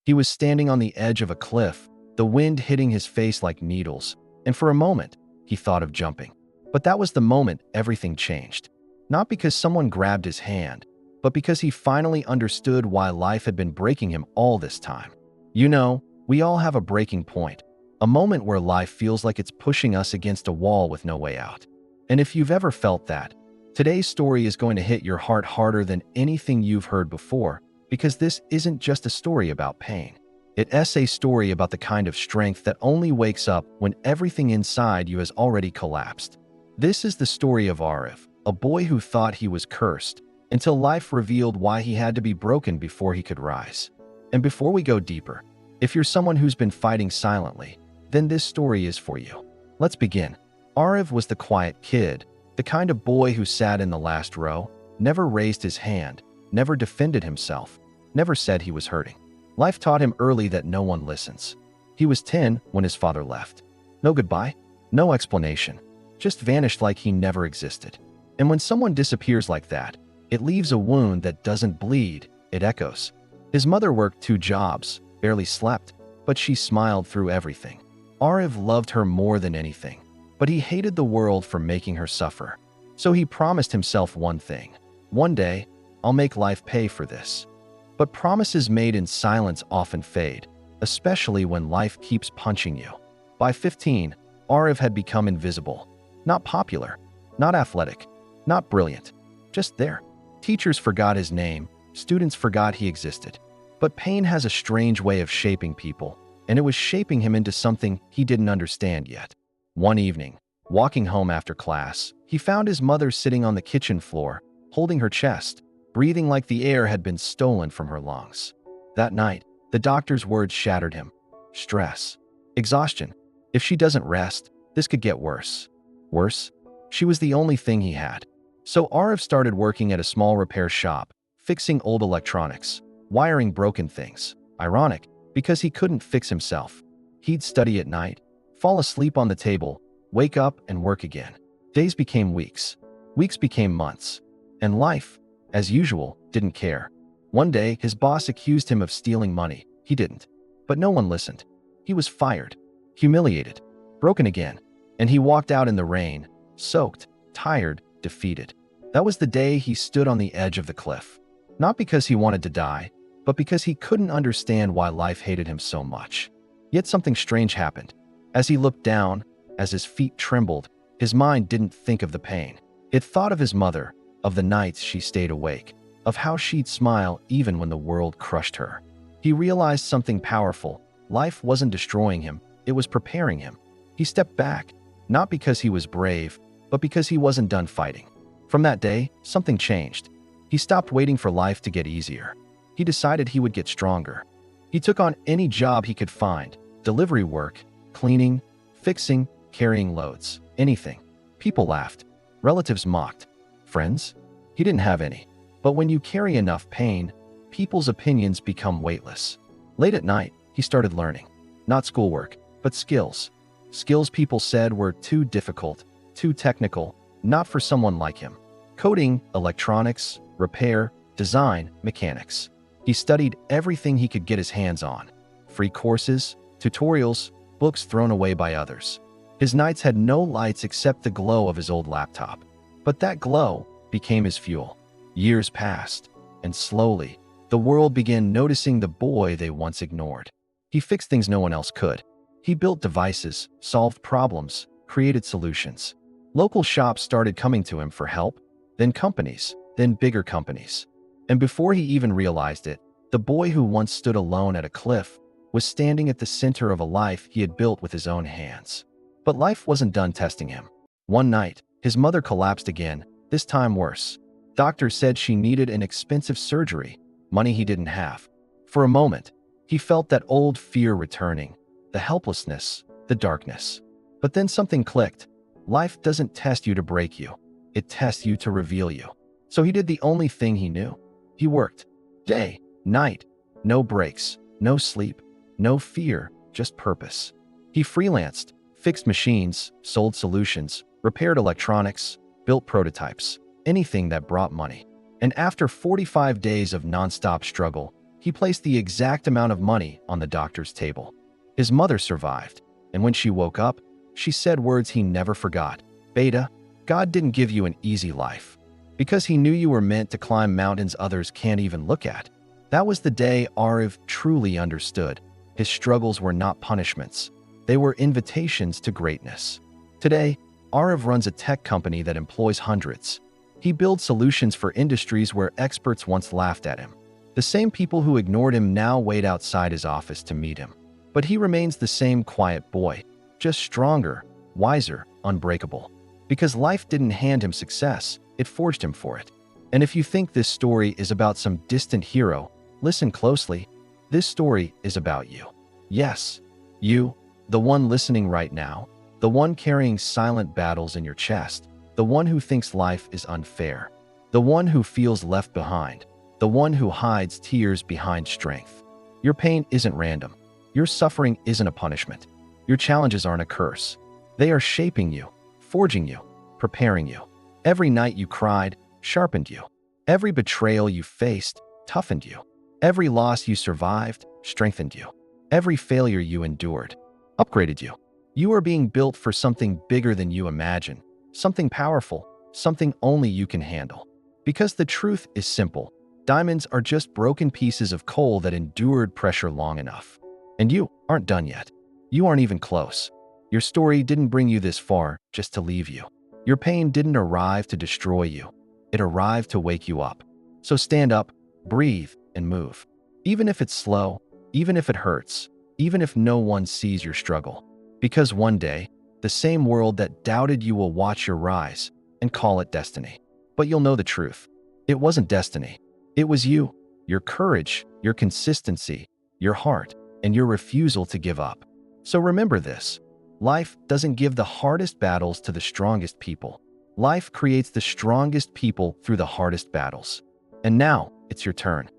He was standing on the edge of a cliff, the wind hitting his face like needles, and for a moment, he thought of jumping. But that was the moment everything changed. Not because someone grabbed his hand, but because he finally understood why life had been breaking him all this time. You know, we all have a breaking point, a moment where life feels like it's pushing us against a wall with no way out. And if you've ever felt that, today's story is going to hit your heart harder than anything you've heard before, because this isn't just a story about pain. It's a story about the kind of strength that only wakes up when everything inside you has already collapsed. This is the story of Arif, a boy who thought he was cursed, until life revealed why he had to be broken before he could rise. And before we go deeper, if you're someone who's been fighting silently, then this story is for you. Let's begin. Arif was the quiet kid, the kind of boy who sat in the last row, never raised his hand, never defended himself, never said he was hurting. Life taught him early that no one listens. He was 10 when his father left. No goodbye, no explanation, just vanished like he never existed. And when someone disappears like that, it leaves a wound that doesn't bleed, it echoes. His mother worked 2 jobs, barely slept, but she smiled through everything. Arif loved her more than anything, but he hated the world for making her suffer. So he promised himself one thing. One day, I'll make life pay for this. But promises made in silence often fade, especially when life keeps punching you. By 15, Arif had become invisible. Not popular, not athletic, not brilliant, just there. Teachers forgot his name, students forgot he existed. But pain has a strange way of shaping people, and it was shaping him into something he didn't understand yet. One evening, walking home after class, he found his mother sitting on the kitchen floor, holding her chest, breathing like the air had been stolen from her lungs. That night, the doctor's words shattered him. Stress. Exhaustion. If she doesn't rest, this could get worse. Worse? She was the only thing he had. So Arif started working at a small repair shop, fixing old electronics, wiring broken things. Ironic, because he couldn't fix himself. He'd study at night, fall asleep on the table, wake up and work again. Days became weeks. Weeks became months. And life, as usual, didn't care. One day, his boss accused him of stealing money. He didn't. But no one listened. He was fired, humiliated, broken again. And he walked out in the rain, soaked, tired, defeated. That was the day he stood on the edge of the cliff. Not because he wanted to die, but because he couldn't understand why life hated him so much. Yet something strange happened. As he looked down, as his feet trembled, his mind didn't think of the pain. It thought of his mother, of the nights she stayed awake, of how she'd smile even when the world crushed her. He realized something powerful. Life wasn't destroying him, it was preparing him. He stepped back, not because he was brave, but because he wasn't done fighting. From that day, something changed. He stopped waiting for life to get easier. He decided he would get stronger. He took on any job he could find, delivery work, cleaning, fixing, carrying loads, anything. People laughed. Relatives mocked. Friends? He didn't have any. But when you carry enough pain, people's opinions become weightless. Late at night, he started learning. Not schoolwork, but skills. Skills people said were too difficult, too technical, not for someone like him. Coding, electronics, repair, design, mechanics. He studied everything he could get his hands on. Free courses, tutorials, books thrown away by others. His nights had no lights except the glow of his old laptop. But that glow became his fuel. Years passed, and slowly, the world began noticing the boy they once ignored. He fixed things no one else could. He built devices, solved problems, created solutions. Local shops started coming to him for help, then companies, then bigger companies. And before he even realized it, the boy who once stood alone at a cliff was standing at the center of a life he had built with his own hands. But life wasn't done testing him. One night, his mother collapsed again, this time worse. Doctors said she needed an expensive surgery, money he didn't have. For a moment, he felt that old fear returning, the helplessness, the darkness. But then something clicked. Life doesn't test you to break you. It tests you to reveal you. So he did the only thing he knew. He worked. Day, night, no breaks, no sleep, no fear, just purpose. He freelanced, fixed machines, sold solutions, repaired electronics, built prototypes, anything that brought money. And after 45 days of nonstop struggle, He placed the exact amount of money on the doctor's table. His mother survived, and when she woke up, she said words he never forgot. Beta, God didn't give you an easy life, because he knew you were meant to climb mountains others can't even look at. That was the day Ariv truly understood. His struggles were not punishments. They were invitations to greatness. Today, Ariv runs a tech company that employs hundreds. He builds solutions for industries where experts once laughed at him. The same people who ignored him now wait outside his office to meet him. But he remains the same quiet boy, just stronger, wiser, unbreakable. Because life didn't hand him success, it forged him for it. And if you think this story is about some distant hero, listen closely. This story is about you. Yes, you, the one listening right now, the one carrying silent battles in your chest, the one who thinks life is unfair, the one who feels left behind, the one who hides tears behind strength. Your pain isn't random. Your suffering isn't a punishment. Your challenges aren't a curse. They are shaping you, forging you, preparing you. Every night you cried sharpened you. Every betrayal you faced toughened you. Every loss you survived strengthened you. Every failure you endured upgraded you. You are being built for something bigger than you imagine, something powerful, something only you can handle. Because the truth is simple. Diamonds are just broken pieces of coal that endured pressure long enough. And you aren't done yet. You aren't even close. Your story didn't bring you this far just to leave you. Your pain didn't arrive to destroy you. It arrived to wake you up. So stand up, breathe, and move. Even if it's slow, even if it hurts, even if no one sees your struggle. Because one day, the same world that doubted you will watch your rise and call it destiny. But you'll know the truth. It wasn't destiny. It was you, your courage, your consistency, your heart, and your refusal to give up. So remember this. Life doesn't give the hardest battles to the strongest people. Life creates the strongest people through the hardest battles. And now, it's your turn.